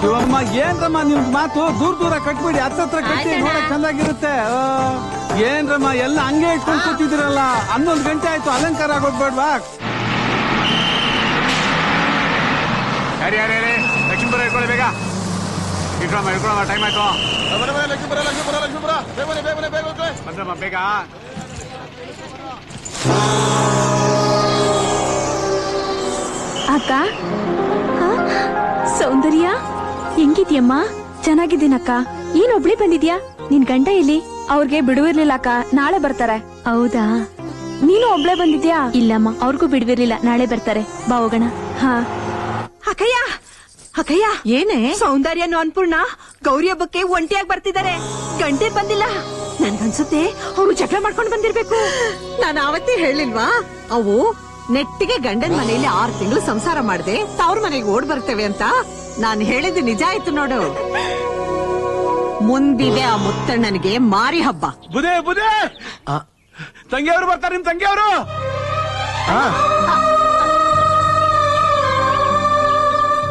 ಶಿವಮ್ಮ ಏನ್ರಮ್ಮ ನಿಮ್ಗೆ ಮಾತು ದೂರ ದೂರ ಕಟ್ಬಿಡಿ, ಹತ್ತತ್ರ ಕಟ್ಟಿ ನೋಡಕ್ ಚಂದಾಗಿರುತ್ತೆ. ಏನ್ರಮ್ಮ ಎಲ್ಲ ಹಂಗೆ ಇಟ್ಕೊಂಡು ಕೂತಿದಿರಲ್ಲ, 11 ಗಂಟೆ ಆಯ್ತು, ಅಲಂಕಾರ ಆಗೋಗ್ಬೇಡ್ವಾ? ಲಕ್ಷ್ಮೀಪುರ ಇಟ್ಕೊಳ್ಳಿ ಬೇಗ, ಇಟ್ಕೊಳಮ್ಮ ಟೈಮ್ ಆಯ್ತು. ಬಂದ್ರಮ್ಮ ಬೇಗ. ಅಕ್ಕ, ಸೌಂದರ್ಯ ಹೆಂಗಿದ್ಯಮ್ಮ? ಚೆನ್ನಾಗಿದ್ದೀನಕ್ಕ. ಏನ್ ಒಬ್ಳೆ ಬಂದಿದ್ಯಾ? ನಿನ್ ಗಂಡ ಎಲ್ಲಿ? ಅವ್ರಿಗೆ ಬಿಡುವಿರ್ಲಿಲ್ಲ ಅಕ್ಕ, ನಾಳೆ ಬರ್ತಾರೆ. ಹೌದಾ? ನೀನು ಒಬ್ಳೆ ಬಂದಿದ್ಯಾ? ಇಲ್ಲಮ್ಮ, ಅವ್ರಿಗೂ ಬಿಡುವಿರ್ಲಿಲ್ಲ, ನಾಳೆ ಬರ್ತಾರೆ. ಬಾ ಹೋಗೋಣ. ಹಾ. ಅಕ್ಕಯ್ಯ ಅಕ್ಕಯ್ಯ, ಏನೇ ಸೌಂದರ್ಯನು ಅನ್ಪೂರ್ಣ ಗೌರಿ ಹಬ್ಬಕ್ಕೆ ಒಂಟಿಯಾಗಿ ಬರ್ತಿದ್ದಾರೆ. ಗಂಟೆ ಬಂದಿಲ್ಲ. ನನ್ಗನ್ಸುತ್ತೆ ಅವ್ರು ಜಗಳ ಮಾಡ್ಕೊಂಡು ಬಂದಿರ್ಬೇಕು. ನಾನು ಅವತ್ತೇ ಹೇಳಿಲ್ವಾ, ಅವು ನೆಟ್ಟಿಗೆ ಗಂಡನ ಮನೆಯಲ್ಲಿ 6 ತಿಂಗಳು ಸಂಸಾರ ಮಾಡದೆ ತವ್ರ ಮನೆಗೆ ಓಡ್ ಬರ್ತೇವೆ ಅಂತ. ನಾನು ಹೇಳಿದ್ದು ನಿಜ ಆಯ್ತು ನೋಡು. ಮುಂದಿದೆ ಆ ಮುತ್ತಣ್ಣನಿಗೆ ಮಾರಿ ಹಬ್ಬ. ಬುದೇ ಬುದೇ ತಂಗಿಯವರು ಬರ್ತಾರೆ, ನಿಮ್ ತಂಗಿಯವರು.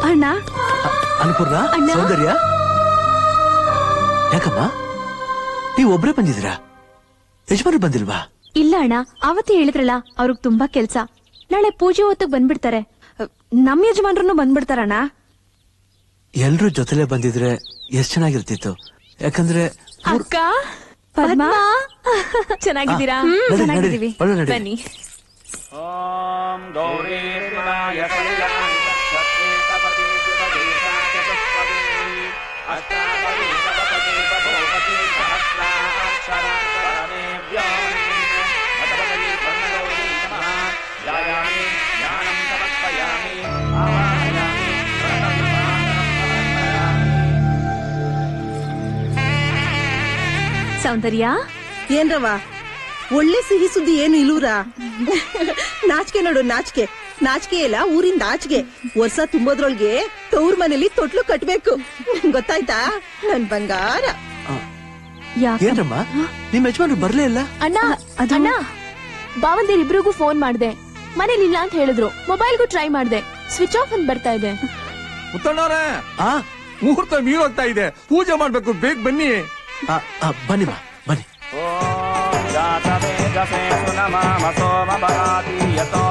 ಅಣ್ಣ. ಅನ್ಪೂರ್ಣ, ಸೌಂದರ್ಯ, ಯಾಕಮ್ಮ ನೀವ್ ಒಬ್ರೇ ಬಂದಿದ್ದೀರಾ? ಯಜಮಾನ ಬಂದಿಲ್ವಾ? ಇಲ್ಲ ಅಣ್ಣ, ಅವತ್ತೇ ಹೇಳಿದ್ರಲ್ಲ, ಅವ್ರಿಗೆ ತುಂಬಾ ಕೆಲ್ಸ. ನಾಳೆ ಪೂಜೆ ಹೊತ್ತಿಗೆ ಬಂದ್ಬಿಡ್ತಾರೆ. ನಮ್ ಯಜಮಾನ್ರು ಬಂದ್ಬಿಡ್ತಾರಣ್ಣ. ಎಲ್ರೂ ಜೊತೆಲೆ ಬಂದಿದ್ರೆ ಎಷ್ಟ್ ಚೆನ್ನಾಗಿರ್ತಿತ್ತು. ಯಾಕಂದ್ರೆ ಅಕ್ಕ, ಪದ್ಮ, ಚೆನ್ನಾಗಿದ್ದೀರಾ? ಚೆನ್ನಾಗಿದ್ದೀವಿ, ಬನ್ನಿ. ಓಂ ಗೌರಿ ಸೌಂದರ್ಯ, ಏನ್ರವ ಒಳ್ಳೆ ಸಿಹಿ ಸುದ್ದಿ ಏನು ಇಲ್ಲೂರ? ನಾಚಿಕೆ ನೋಡು, ನಾಚಿಕೆ. ನಾಚಿಕೆ ಇಲ್ಲ, ಊರಿಂದ ಆಚೆಗೆ. ವರ್ಷ ತುಂಬೋದ್ರೊಳಗೆ ತವ್ರ ಮನೇಲಿ ತೊಟ್ಲು ಕಟ್ಬೇಕು, ಗೊತ್ತಾಯ್ತಾ? ನನ್ ಬಂಗಾರ. ಏನ್ರಮ್ಮ ನಿಮ್ ಯಜಮಾನ್ರು ಬರ್ಲೇ ಇಲ್ಲ? ಅಣ್ಣ, ಬಾವಂದಿರಿಬ್ರಿಗೂ ಫೋನ್ ಮಾಡ್ದೆ, ಮನೇಲಿ ಇಲ್ಲ ಅಂತ ಹೇಳಿದ್ರು. ಮೊಬೈಲ್ಗೂ ಟ್ರೈ ಮಾಡ್ದೆ, ಸ್ವಿಚ್ ಆಫ್ ಅಂತ ಬರ್ತಾ ಇದೆ. ಮುತ್ತಣ್ಣವ್ರೆ, ಮುಹೂರ್ತ ಮೀರೋಗ್ತಾ ಇದೆ, ಪೂಜೆ ಮಾಡ್ಬೇಕು, ಬೇಗ ಬನ್ನಿ. ಬನ್ನಿ ಬಾ, ಬನ್ನಿ. ಓಂ ಜಾತವೇದಸೇ ಸುನಮಾಮ ಸೋಮ ಬರಾತಿ ಯತೋ